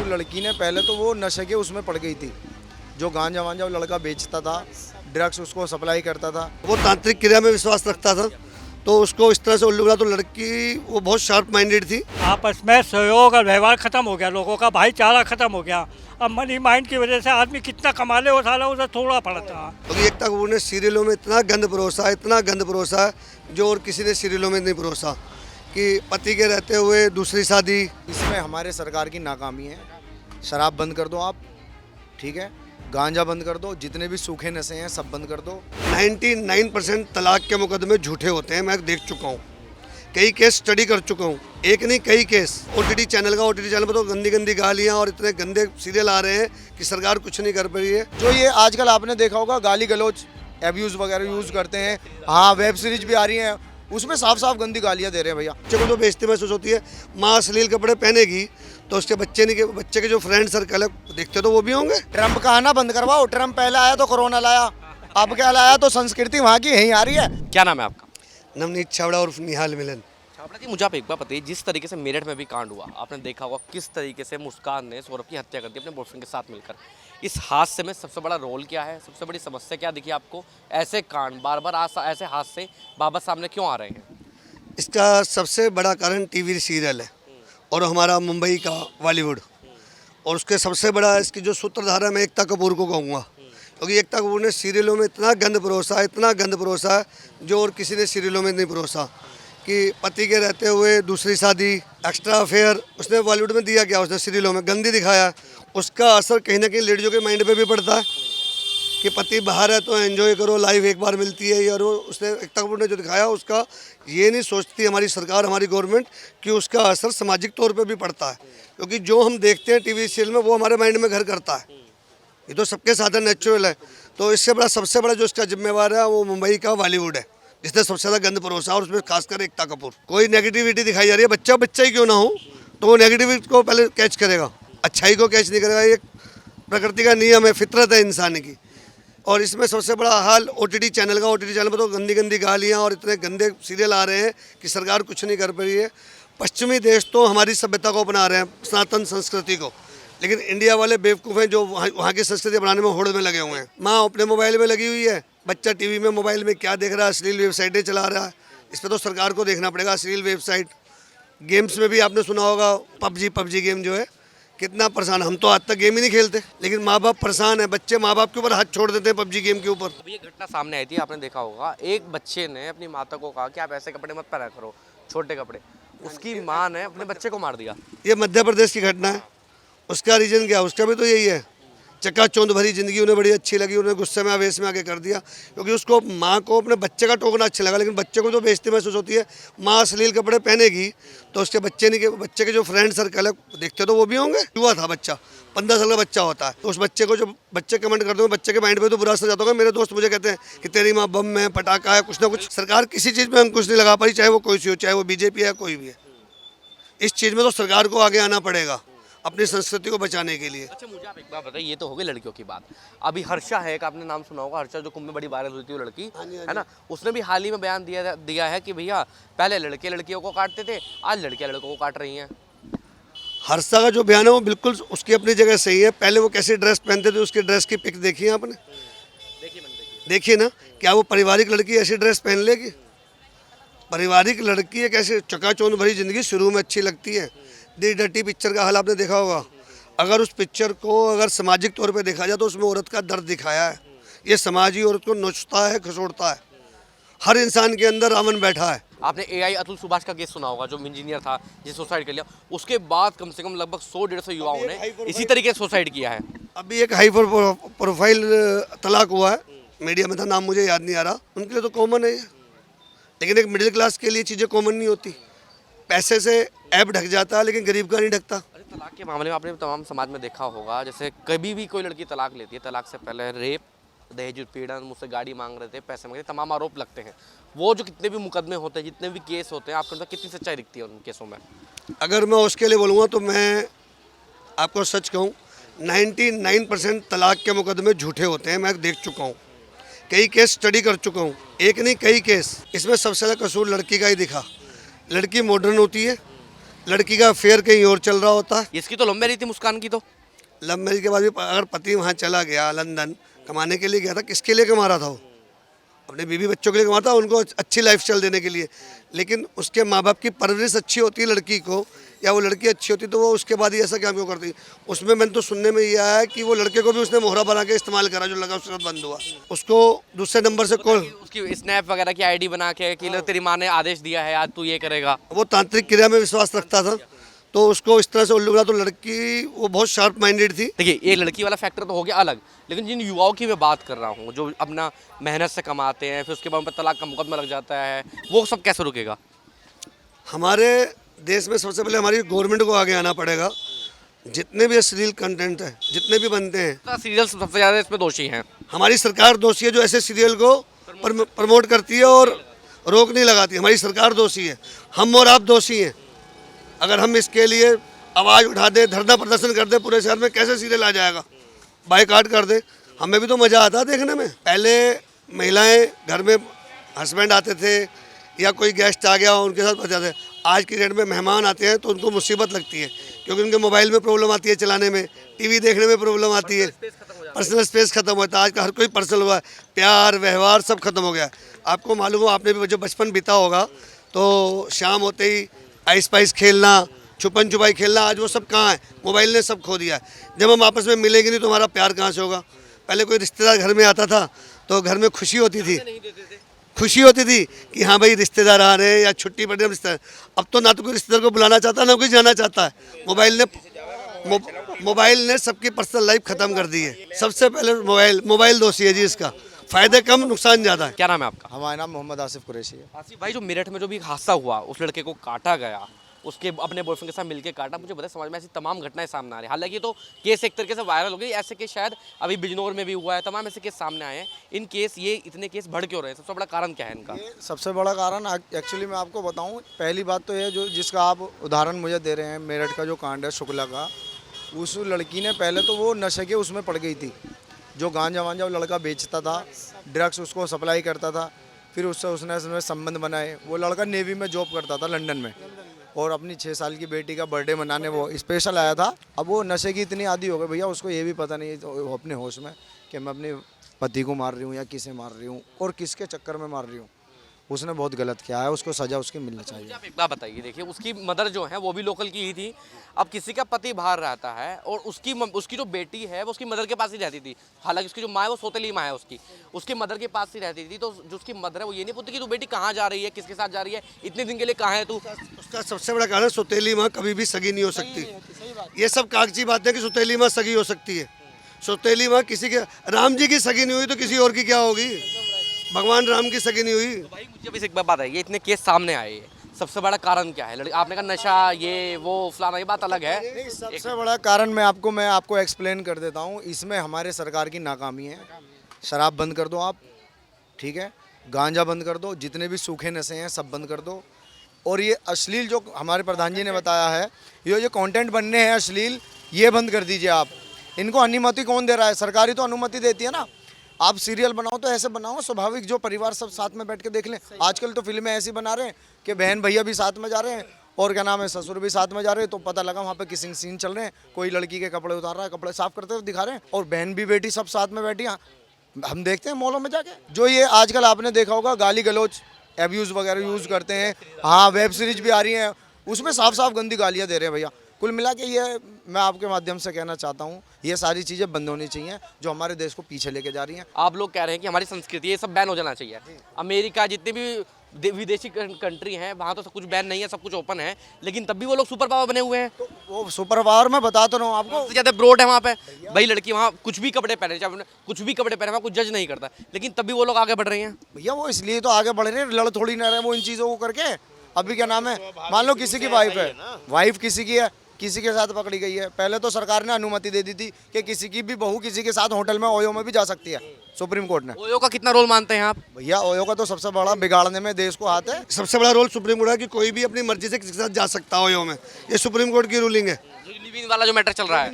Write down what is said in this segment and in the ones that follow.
लड़की ने पहले तो वो नशे के उसमें पड़ गई थी, जो गांजा वांजा वो लड़का बेचता था, ड्रग्स उसको सप्लाई करता था। वो तांत्रिक क्रिया में विश्वास रखता था, तो उसको इस तरह से उल्लू बना। तो लड़की वो बहुत शार्प माइंडेड थी। आपस में सहयोग और व्यवहार खत्म हो गया, लोगों का भाईचारा खत्म हो गया। अब मनी माइंड की वजह से आदमी कितना कमा ले वो साला उसे थोड़ा पड़ता। तो एकता कपूर ने सीरियलों में इतना गंद परोसा, इतना गंद परोसा जो और किसी ने सीरियलों में नहीं परोसा, कि पति के रहते हुए दूसरी शादी। इसमें हमारे सरकार की नाकामी है। शराब बंद कर दो आप, ठीक है, गांजा बंद कर दो, जितने भी सूखे नशे हैं सब बंद कर दो। 99% तलाक के मुकदमे झूठे होते हैं। मैं देख चुका हूँ, कई केस स्टडी कर चुका हूँ, एक नहीं कई केस। ओटीटी चैनल पर तो गंदी गंदी गालियाँ और इतने गंदे सीरियल आ रहे हैं कि सरकार कुछ नहीं कर पाई है। जो ये आजकल आपने देखा होगा गाली गलौज एब्यूज़ वगैरह यूज़ करते हैं, हाँ वेब सीरीज भी आ रही हैं, उसमें साफ साफ गंदी गालियाँ दे रहे हैं भैया। बच्चे को जो बेइज्जती महसूस होती है, माँ अश्लील कपड़े पहनेगी तो उसके बच्चे के जो फ्रेंड सर्कल है देखते तो वो भी होंगे। ट्रम्प का आना बंद करवाओ। ट्रम्प पहले आया तो कोरोना लाया, अब क्या लाया तो संस्कृति वहाँ की यहीं आ रही है। क्या नाम है आपका? नवनीत छावड़ा और निहाल मिलन। छाबड़ा जी, मुझे आप एक बार बताइए, जिस तरीके से मेरठ में भी कांड हुआ, आपने देखा होगा किस तरीके से मुस्कान ने सौरभ की हत्या कर दी अपने बॉयफ्रेंड के साथ मिलकर। इस हादसे में सबसे बड़ा रोल क्या है, सबसे बड़ी समस्या क्या दिखी आपको? ऐसे कांड बार बार ऐसे हादसे बाबा सामने क्यों आ रहे हैं? इसका सबसे बड़ा कारण टीवी सीरियल है और हमारा मुंबई का बॉलीवुड। और उसके सबसे बड़ा इसकी जो सूत्रधार है, मैं एकता कपूर को कहूँगा, क्योंकि एकता कपूर ने सीरियलों में इतना गंद परोसा जो और किसी ने सीरियलों में नहीं परोसा, कि पति के रहते हुए दूसरी शादी, एक्स्ट्रा अफेयर उसने बॉलीवुड में दिया क्या, उसने सीरियलों में गंदी दिखाया। उसका असर कहीं ना कहीं लेडीज़ों के माइंड पे भी पड़ता है कि पति बाहर है तो एंजॉय करो, लाइफ एक बार मिलती है। और वो उसने एकता कपूर ने जो दिखाया, उसका ये नहीं सोचती हमारी सरकार, हमारी गवर्नमेंट, कि उसका असर सामाजिक तौर पे भी पड़ता है। क्योंकि जो हम देखते हैं टीवी सीरियल में वो हमारे माइंड में घर करता है। ये तो सबके साथ नेचुरल है। तो इससे बड़ा सबसे बड़ा जो इसका जिम्मेवार है वो मुंबई का बॉलीवुड है, जिसने सबसे ज़्यादा गंद परोसा, और उसमें खासकर एकता कपूर। कोई नेगेटिविटी दिखाई जा रही है, बच्चा ही क्यों ना हो, तो वो नेगेटिविटी को पहले कैच करेगा, अच्छाई को कैच नहीं करेगा। ये प्रकृति का नियम है, फितरत है इंसान की। और इसमें सबसे बड़ा हाल ओटीटी चैनल पर तो गंदी गंदी गालियाँ और इतने गंदे सीरियल आ रहे हैं कि सरकार कुछ नहीं कर पा रही है। पश्चिमी देश तो हमारी सभ्यता को अपना रहे हैं, सनातन संस्कृति को, लेकिन इंडिया वाले बेवकूफ़ हैं जो वहाँ की संस्कृति बनाने में होड़ में लगे हुए हैं। माँ अपने मोबाइल में लगी हुई है, बच्चा टीवी में मोबाइल में क्या देख रहा है, अश्लील वेबसाइटें चला रहा है। इस पर तो सरकार को देखना पड़ेगा। अश्लील वेबसाइट, गेम्स में भी आपने सुना होगा पबजी गेम जो है, कितना परेशान। हम तो आज तक गेम ही नहीं खेलते, लेकिन माँ बाप परेशान है, बच्चे माँ बाप के ऊपर हाथ छोड़ देते हैं पबजी गेम के ऊपर। अभी ये घटना सामने आई थी, आपने देखा होगा, एक बच्चे ने अपनी माता को कहा कि आप ऐसे कपड़े मत पहना करो, छोटे कपड़े। उसकी माँ ने अपने बच्चे को मार दिया। ये मध्य प्रदेश की घटना है। उसका रीजन क्या, उसका भी तो यही है, चकाचौंध भरी जिंदगी उन्हें बड़ी अच्छी लगी, उन्हें गुस्से में आवेश में आके कर दिया। क्योंकि उसको माँ को अपने बच्चे का टोकना अच्छा लगा, लेकिन बच्चे को जो बेइज्जती महसूस होती है, माँ अश्लील कपड़े पहनेगी तो उसके बच्चे के जो फ्रेंड सर्कल है देखते तो वो भी होंगे। युवा था बच्चा, 15 साल का बच्चा होता है, तो उस बच्चे को जो बच्चे कमेंट करते हैं, बच्चे के माइंड पे तो बुरा असर जाता होगा। मेरे दोस्त मुझे कहते हैं कि तेरी माँ बम है, पटाखा है, कुछ ना कुछ। सरकार किसी चीज़ में अंकुश नहीं लगा पाई, चाहे वो कोई सी हो, चाहे वो बीजेपी है, कोई भी है। इस चीज़ में तो सरकार को आगे आना पड़ेगा अपनी संस्कृति को बचाने के लिए। अच्छा, मुझे आप एक बात बताइए, ये तो हो गई लड़कियों की बात। अभी हर्षा है, एक आपने नाम सुना होगा, हर्षा जो कुंभ में बड़ी वायरल हुई थी वो लड़की, है ना, उसने भी हाल ही में बयान दिया है कि भैया पहले लड़के लड़कियों को काटते थे, आज लड़कियां लड़कों को काट रही हैं। हर्षा का जो बयान है वो बिल्कुल उसकी अपनी जगह सही है। पहले वो कैसी ड्रेस पहनते थे, उसकी ड्रेस की पिक देखी है आपने? देखिए ना, क्या वो पारिवारिक लड़की ऐसी ड्रेस पहन लेगी? पारिवारिक लड़की एक ऐसी चकाचौंध भरी जिंदगी शुरू में अच्छी लगती है। दी डर्टी पिक्चर का हाल आपने देखा होगा। अगर उस पिक्चर को अगर सामाजिक तौर पे देखा जाए तो उसमें औरत का दर्द दिखाया है। ये समाज ही औरत को नोचता है, खसोड़ता है। हर इंसान के अंदर रावण बैठा है। आपने एआई अतुल सुभाष का केस सुना होगा, जो इंजीनियर था जिस सुसाइड कर लिया। उसके बाद कम से कम लगभग 100-150 युवाओं ने इसी तरीके से सुसाइड किया है। अभी एक हाई प्रोफाइल तलाक हुआ है, मीडिया में था, नाम मुझे याद नहीं आ रहा। उनके लिए तो कॉमन है, लेकिन एक मिडिल क्लास के लिए चीज़ें कॉमन नहीं होती। पैसे से ऐप ढक जाता है, लेकिन गरीब का नहीं ढकता। तलाक के मामले में आपने तमाम समाज में देखा होगा, जैसे कभी भी कोई लड़की तलाक लेती है, तलाक से पहले रेप, दहेज उत्पीड़न, मुझसे गाड़ी मांग रहे थे, पैसे मांग रहे थे, तमाम आरोप लगते हैं। वो जो कितने भी मुकदमे होते हैं, जितने भी केस होते हैं, आपको कितनी सच्चाई दिखती है उन केसों में? अगर मैं उसके लिए बोलूँगा तो मैं आपको सच कहूँ, 99% तलाक के मुकदमे झूठे होते हैं। मैं देख चुका हूँ, कई केस स्टडी कर चुका हूँ, एक नहीं कई केस। इसमें सबसे ज़्यादा कसूर लड़की का ही दिखा। लड़की मॉडर्न होती है, लड़की का अफेयर कहीं और चल रहा होता है। इसकी तो लव मैरिज थी मुस्कान की तो। लव मैरिज के बाद भी अगर पति वहाँ चला गया लंदन, कमाने के लिए गया था, किसके लिए कमा रहा था वो? अपने बीवी बच्चों के लिए कमाता, उनको अच्छी लाइफस्टाइल देने के लिए। लेकिन उसके माँ बाप की परवरिश अच्छी होती है लड़की को, या वो लड़की अच्छी होती तो वो उसके बाद ही ऐसा क्या क्यों करती? उसमें मैंने तो सुनने में ये आया है कि वो लड़के को भी उसने मोहरा बना के इस्तेमाल करा, जो लगा उसके साथ बंद हुआ। उसको दूसरे नंबर से कॉल, उसकी स्नैप वगैरह की आईडी बना के कि लो तेरी माँ ने आदेश दिया है आज तू ये करेगा। वो तांत्रिक क्रिया में विश्वास रखता था, तो उसको इस तरह से उल्लू बना। तो लड़की वो बहुत शार्प माइंडेड थी। देखिए ये लड़की वाला फैक्टर तो हो गया अलग, लेकिन जिन युवाओं की मैं बात कर रहा हूँ जो अपना मेहनत से कमाते हैं, फिर उसके बाद उन पर तलाक का मुकदमा लग जाता है, वो सब कैसे रुकेगा? हमारे देश में सबसे पहले हमारी गवर्नमेंट को आगे आना पड़ेगा। जितने भी अश्लील कंटेंट है, जितने भी बनते हैं, सीरियल सबसे ज़्यादा इसमें दोषी हैं। हमारी सरकार दोषी है जो ऐसे सीरियल को प्रमोट करती है और रोक नहीं लगाती। हमारी सरकार दोषी है, हम और आप दोषी हैं। अगर हम इसके लिए आवाज़ उठा दें, धरना प्रदर्शन कर दें, पूरे शहर में कैसे सीरियल आ जाएगा? बाइकाट कर दें, हमें भी तो मज़ा आता है देखने में। पहले महिलाएं घर में हस्बैंड आते थे या कोई गेस्ट आ गया उनके साथ बचाते। आज की डेट में मेहमान आते हैं तो उनको मुसीबत लगती है, क्योंकि उनके मोबाइल में प्रॉब्लम आती है, चलाने में, टीवी देखने में प्रॉब्लम आती है, पर्सनल स्पेस खत्म होता है। आज का हर कोई पर्सनल हुआ है, प्यार व्यवहार सब खत्म हो गया है। आपको मालूम हो, आपने भी जो बचपन बीता होगा, तो शाम होते ही आइस पाइस खेलना, छुपन छुपाई खेलना, आज वो सब कहाँ है? मोबाइल ने सब खो दिया है। जब हम आपस में मिलेंगे नहीं तो हमारा प्यार कहाँ से होगा? पहले कोई रिश्तेदार घर में आता था तो घर में खुशी होती थी, खुशी होती थी कि हाँ भाई रिश्तेदार आ रहे हैं या छुट्टी पड़ रही है रिश्तेदार। अब तो ना तो कोई रिश्तेदार को बुलाना चाहता है, ना कोई जाना चाहता है। मोबाइल ने सबकी पर्सनल लाइफ खत्म कर दी है। सबसे पहले मोबाइल दोषी है जी, इसका फ़ायदे कम नुकसान ज़्यादा है। क्या नाम है आपका? हमारा नाम मोहम्मद आसिफ कुरैशी है। आसिफ भाई, जो मेरठ में जो भी हादसा हुआ, उस लड़के को काटा गया, उसके अपने बॉयफ्रेंड के साथ मिलकर काटा, मुझे बता समझ में ऐसी तमाम घटनाएं सामने आ रही हैं। हालांकि तो केस एक तरीके से वायरल हो गई, ऐसे केस शायद अभी बिजनौर में भी हुआ है, तमाम ऐसे केस सामने आए हैं। इन केस ये इतने केस बढ़ क्यों रहे हैं? सबसे बड़ा कारण क्या है इनका? सबसे बड़ा कारण एक्चुअली मैं आपको बताऊं, पहली बात तो ये जो जिसका आप उदाहरण मुझे दे रहे हैं, मेरठ का जो कांड है शुक्ला का, उस लड़की ने पहले तो वो नशे के उसमें पड़ गई थी। जो गांजा वांजा वो लड़का बेचता था, ड्रग्स उसको सप्लाई करता था, फिर उससे उसने संबंध बनाए। वो लड़का नेवी में जॉब करता था लंदन में, और अपनी 6 साल की बेटी का बर्थडे मनाने वो स्पेशल आया था। अब वो नशे की इतनी आदी हो गई भैया, उसको ये भी पता नहीं तो अपने होश में कि मैं अपने पति को मार रही हूँ या किसे मार रही हूँ और किसके चक्कर में मार रही हूँ। उसने बहुत गलत किया है, उसको सज़ा उसकी मिलनी चाहिए। आप एक बात बताइए, देखिए उसकी मदर जो है वो भी लोकल की ही थी। अब किसी का पति बाहर रहता है और उसकी जो बेटी है वो उसकी मदर के पास ही रहती थी। हालांकि उसकी जो माँ है वो सौतेली माँ है, उसकी मदर के पास ही रहती थी। तो जो उसकी मदर है वो ये नहीं पूछती कि तू बेटी कहाँ जा रही है, किसके साथ जा रही है, इतने दिन के लिए कहाँ है तू। उसका सबसे बड़ा कारण सौतेली माँ कभी भी सगी नहीं हो सकती। ये सब कागजी बात है कि सौतेली माँ सगी हो सकती है। सौतेली माँ किसी के, राम जी की सगी नहीं हुई तो किसी और की क्या होगी? भगवान राम की सगी नहीं हुई। तो भाई मुझे अभी एक बात है, ये इतने केस सामने आए हैं, सबसे बड़ा कारण क्या है? आपने कहा नशा, ये वो फलाना, ये बात अलग है। सबसे बड़ा कारण मैं आपको एक्सप्लेन कर देता हूँ। इसमें हमारे सरकार की नाकामी है। शराब बंद कर दो आप, ठीक है, गांजा बंद कर दो, जितने भी सूखे नशे हैं सब बंद कर दो। और ये अश्लील जो हमारे प्रधान जी ने बताया है, ये कंटेंट बनने हैं अश्लील, ये बंद कर दीजिए आप। इनको अनुमति कौन दे रहा है? सरकारी तो अनुमति देती है ना। आप सीरियल बनाओ तो ऐसे बनाओ स्वाभाविक, जो परिवार सब साथ में बैठ के देख लें। आजकल तो फिल्में ऐसी बना रहे हैं कि बहन भैया भी साथ में जा रहे हैं और क्या नाम है ससुर भी साथ में जा रहे हैं। तो पता लगा वहाँ पे किसिंग सीन चल रहे हैं, कोई लड़की के कपड़े उतार रहा है, कपड़े साफ करते हुए दिखा रहे हैं, और बहन भी बेटी सब साथ में बैठी हैं। हम देखते हैं मॉलों में जाके, जो ये आजकल आपने देखा होगा गाली गलौज एब्यूज़ वगैरह यूज़ करते हैं। हाँ, वेब सीरीज भी आ रही हैं, उसमें साफ साफ गंदी गालियाँ दे रहे हैं भैया। कुल मिला के ये मैं आपके माध्यम से कहना चाहता हूँ, ये सारी चीज़ें बंद होनी चाहिए जो हमारे देश को पीछे लेके जा रही हैं। आप लोग कह रहे हैं कि हमारी संस्कृति ये सब बैन हो जाना चाहिए। अमेरिका, जितने भी विदेशी कंट्री हैं, वहाँ तो सब कुछ बैन नहीं है, सब कुछ ओपन है, लेकिन तब भी वो लोग सुपर पावर बने हुए हैं। तो वो सुपर पावर मैं बता तो रहा हूँ आपको, ज़्यादा ब्रॉड है वहाँ पे। भाई लड़की वहाँ कुछ भी कपड़े पहने, चाहे कुछ भी कपड़े पहने, वहाँ कुछ जज नहीं करता, लेकिन तब भी वो लोग आगे बढ़ रहे हैं। भैया वो इसलिए तो आगे बढ़ रहे हैं, लड़ थोड़ी ना रहे वो इन चीज़ों को करके। अभी क्या नाम है, मान लो किसी की वाइफ है, वाइफ किसी की है, किसी के साथ पकड़ी गई है। पहले तो सरकार ने अनुमति दे दी थी कि किसी की भी बहू किसी के साथ होटल में ओयो में भी जा सकती है, सुप्रीम कोर्ट ने। ओयो का कितना रोल मानते हैं आप? भैया ओयो का तो सबसे बड़ा बिगाड़ने में देश को हाथ है। सबसे बड़ा रोल सुप्रीम कोर्ट है कि कोई भी अपनी मर्जी से किसी के साथ जा सकता है ओयो में। ये सुप्रीम कोर्ट की रूलिंग है। लिव इन वाला जो मैटर चल रहा है,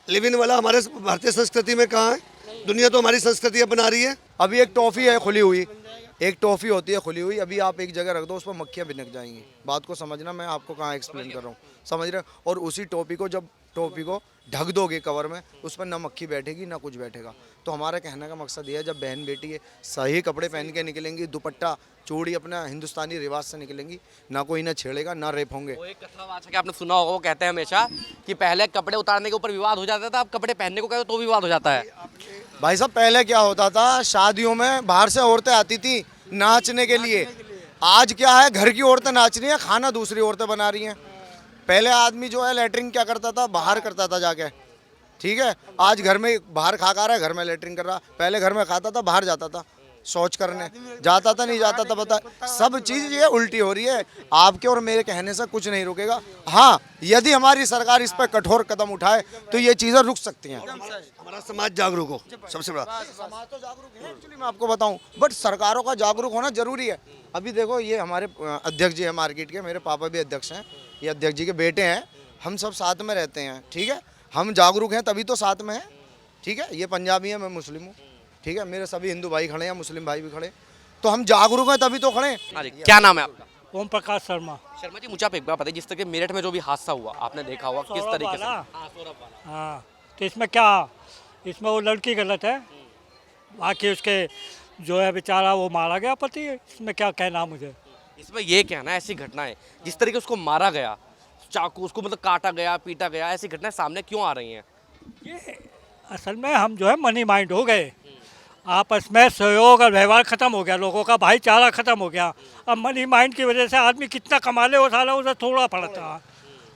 लिव इन वाला हमारे भारतीय संस्कृति में कहाँ है? दुनिया तो हमारी संस्कृति अपना रही है। अभी एक टॉफ़ी है खुली हुई, एक टॉफ़ी होती है खुली हुई, अभी आप एक जगह रख दो उस पर मक्खियाँ भिनक जाएंगी। बात को समझना, मैं आपको कहाँ एक्सप्लेन कर रहा हूँ, समझ रहे हैं। और उसी टोपी को ढक दोगे कवर में, उस पर ना मक्खी बैठेगी ना कुछ बैठेगा। तो हमारा कहने का मकसद ये है, जब बहन बेटी है सही कपड़े पहन के निकलेंगी, दुपट्टा चूड़ी अपना हिंदुस्तानी रिवाज से निकलेंगी, ना कोई ना छेड़ेगा ना रेप होंगे। वो एक कथावाचक आपने सुना होगा, वो कहते हैं हमेशा कि पहले कपड़े उतारने के ऊपर विवाद हो जाता था, अब कपड़े पहनने को कहते तो विवाद हो जाता है। भाई साहब पहले क्या होता था, शादियों में बाहर से औरतें आती थी नाचने के लिए। आज क्या है, घर की औरतें नाच रही हैं, खाना दूसरी औरतें बना रही हैं। पहले आदमी जो है लेटरिन क्या करता था, बाहर करता था जाके, ठीक है। आज घर में बाहर खा रहा है, घर में लेटरिन कर रहा। पहले घर में खाता था, बाहर जाता था शौच करने, जाता था नहीं जाता था, पता। सब चीज़ ये उल्टी हो रही है। आपके और मेरे कहने से कुछ नहीं रुकेगा। हाँ, यदि हमारी सरकार इस पर कठोर कदम उठाए तो ये चीज़ें रुक सकती हैं। हमारा समाज जागरूक हो, सबसे बड़ा। समाज तो जागरूक है, एक्चुअली मैं आपको बताऊं, बट सरकारों का जागरूक होना जरूरी है। अभी देखो, ये हमारे अध्यक्ष जी है मार्केट के, मेरे पापा भी अध्यक्ष हैं, ये अध्यक्ष जी के बेटे हैं, हम सब साथ में रहते हैं, ठीक है। हम जागरूक हैं तभी तो साथ में हैं, ठीक है। ये पंजाबी है, मैं मुस्लिम हूँ, ठीक है। मेरे सभी हिंदू भाई खड़े हैं, मुस्लिम भाई भी खड़े, तो हम जागरूक हैं तभी तो खड़े हैं। हाँ जी, क्या नाम है आपका? ओम प्रकाश शर्मा। शर्मा जी, मुझे आप एक बार बताइए, जिस तरह के मेरठ में जो भी हादसा हुआ आपने देखा होगा, किस सौरभ तरीके से? वाला? हाँ, सौरभ वाला। हाँ, तो इसमें क्या, इसमें वो लड़की गलत है, बाकी उसके जो है बेचारा वो मारा गया पति, इसमें क्या कहना मुझे। इसमें ये कहना है, ऐसी घटनाएं जिस तरीके उसको मारा गया, चाकू उसको मतलब काटा गया, पीटा गया, ऐसी घटनाएं सामने क्यों आ रही हैं? ये असल में हम जो है मनी माइंड हो गए, आपस में सहयोग और व्यवहार खत्म हो गया, लोगों का भाईचारा खत्म हो गया। अब मनी माइंड की वजह से आदमी कितना कमा ले, वो साला उसे थोड़ा पड़ता,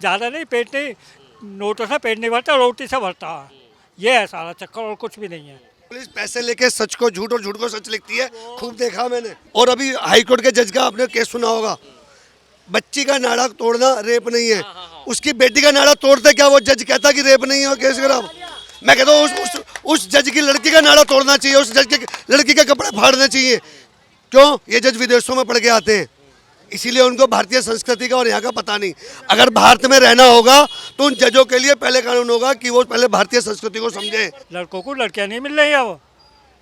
ज़्यादा नहीं, पेट नहीं, नोटों से पेट नहीं भरता, रोटी से भरता। ये है सारा चक्कर, और कुछ भी नहीं है। पुलिस पैसे लेके सच को झूठ और झूठ को सच लिखती है, खूब देखा मैंने। और अभी हाईकोर्ट के जज का आपने केस सुना होगा, बच्ची का नाड़ा तोड़ना रेप नहीं है, उसकी बेटी का नाड़ा तोड़ते क्या वो जज कहता कि रेप नहीं है, केस खराब। मैं कहता हूँ उस जज की लड़की का नाड़ा तोड़ना चाहिए, उस जज के लड़की के कपड़े फाड़ने चाहिए। क्यों? ये जज विदेशों में पढ़ के आते हैं, इसीलिए उनको भारतीय संस्कृति का और यहाँ का पता नहीं। अगर भारत में रहना होगा तो उन जजों के लिए पहले कानून होगा कि वो पहले भारतीय संस्कृति को समझे। लड़कों को लड़कियाँ नहीं मिल रही है, वो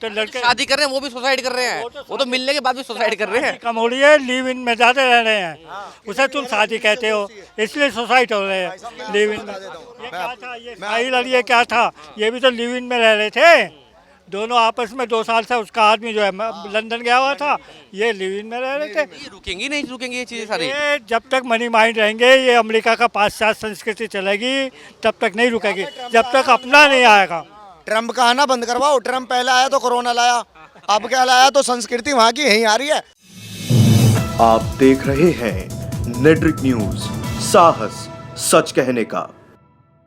तो लड़के शादी कर रहे हैं, वो भी सुसाइड कर रहे हैं, वो तो मिलने के बाद भी सुसाइड कर रहे हैं। कम हो रही है, लिव इन में ज़्यादा रह रहे हैं, उसे तुम शादी कहते हो, इसलिए सुसाइड हो रहे हैं लिव इन में। ये क्या था, ये साहिल और ये क्या था, ये भी तो लिव इन में रह रहे थे दोनों आपस में। 2 साल से उसका आदमी जो है लंदन गया हुआ था, ये लिव इन में रह रहे थे। ये रुकेंगी नहीं, रुकेंगी ये चीज़ें सारी। ये जब तक मनी माइंड रहेंगे, ये अमेरिका का पाश्चात्य संस्कृति चलेगी, तब तक नहीं रुकेगी, जब तक अपना नहीं आएगा। ट्रम्प का आना बंद करवाओ। ट्रम्प पहले आया तो कोरोना लाया, अब क्या लाया, तो संस्कृति वहाँ की यहीं आ रही है। आप देख रहे हैं नेट्रिक न्यूज, साहस सच कहने का।